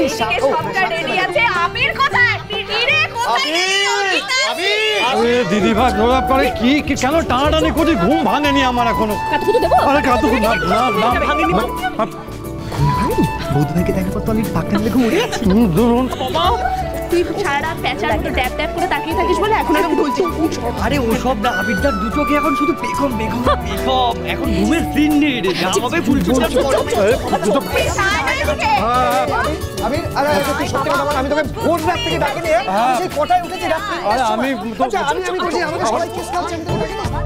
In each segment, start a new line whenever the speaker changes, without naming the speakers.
এইদিকে সবটা রেডি আছে। আবির কোথায়? ইরে কোথায়?
আরে দিদি ভাই ধরা পরে কি কেন টানাটানি করছিস? ঘুম ভাঙেনি আমার এখনো।
কাতুকুতু দেবো?
আরে কাতুকুতু না না না
ভাঙেনি।
বৌদি ভাইকে দেখার পর তো আমি পাক্কা দিলে ঘুম উঠে যাচ্ছি।
ধরুন
বাবা তুই সারা প্যাচার মতো ট্যাপ ট্যাপ করে তাকিয়ে থাকিস বলে এখন এরকম বলছিস।
আরে ওসব না, আবিরদার দু চোখে এখন শুধু বেগম বেগম বেগম। এখন ঘুমের সিন নেই রে, যা হবে ফুল চুপ। আবির আরে তুই সত্যি কথা বল, আমি তোকে ভোর রাত থেকে ডাকি নিয়ে সেই কটায় উঠেছি রাত্রি।
আরে আমি তো
আচ্ছা আমি বলছি আমাদের সবাই কিস করছে, আমি তোকে ডাকি না।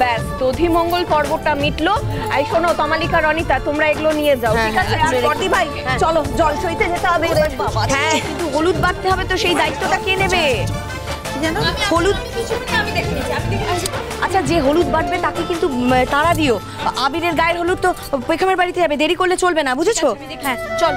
ব্যাস দধিমঙ্গল পর্বটা মিটলো। আই শোনো তমালিকা রনিতা তোমরা এগুলো নিয়ে যাও, ঠিক আছে? আর বর্দি ভাই চলো জল সইতে যেতে হবে। হ্যাঁ কিন্তু হলুদ বাটতে হবে তো, সেই দায়িত্বটা কে নেবে জানো? হলুদ আচ্ছা যে হলুদ বাটবে তাকে কিন্তু তাড়া দিও। আবিরের গায়ের হলুদ তো পেখমের বাড়িতে যাবে, দেরি করলে চলবে না, বুঝেছো? হ্যাঁ চল।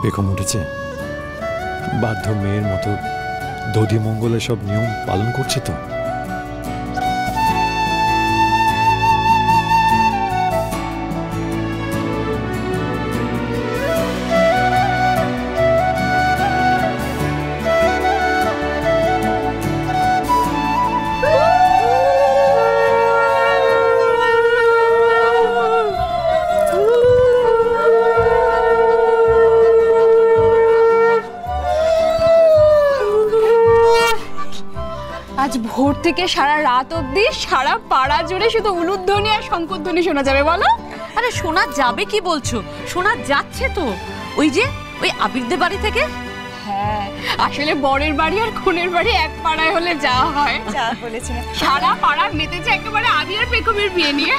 বেগম উঠেছে, বাধ্য মেয়ের মতো দধিমঙ্গলের সব নিয়ম পালন করছে তো।
আজ ভোর থেকে সারা রাত অবধি সারা পাড়া জুড়ে শুধু উলুধ্বনি আর শঙ্করধ্বনি শোনা যাবে, বলো?
আরে শোনা যাবে কি বলছো, শোনা যাচ্ছে তো। ওই যে ওই আবিরদের বাড়ি থেকে।
হ্যাঁ আসলে বরের বাড়ি আর খুনের বাড়ি এক পাড়ায় হলে যা হয়,
যা বলেছি
সারা পাড়া মেতেছে একেবারে আবির আর পেখমের বিয়ে নিয়ে।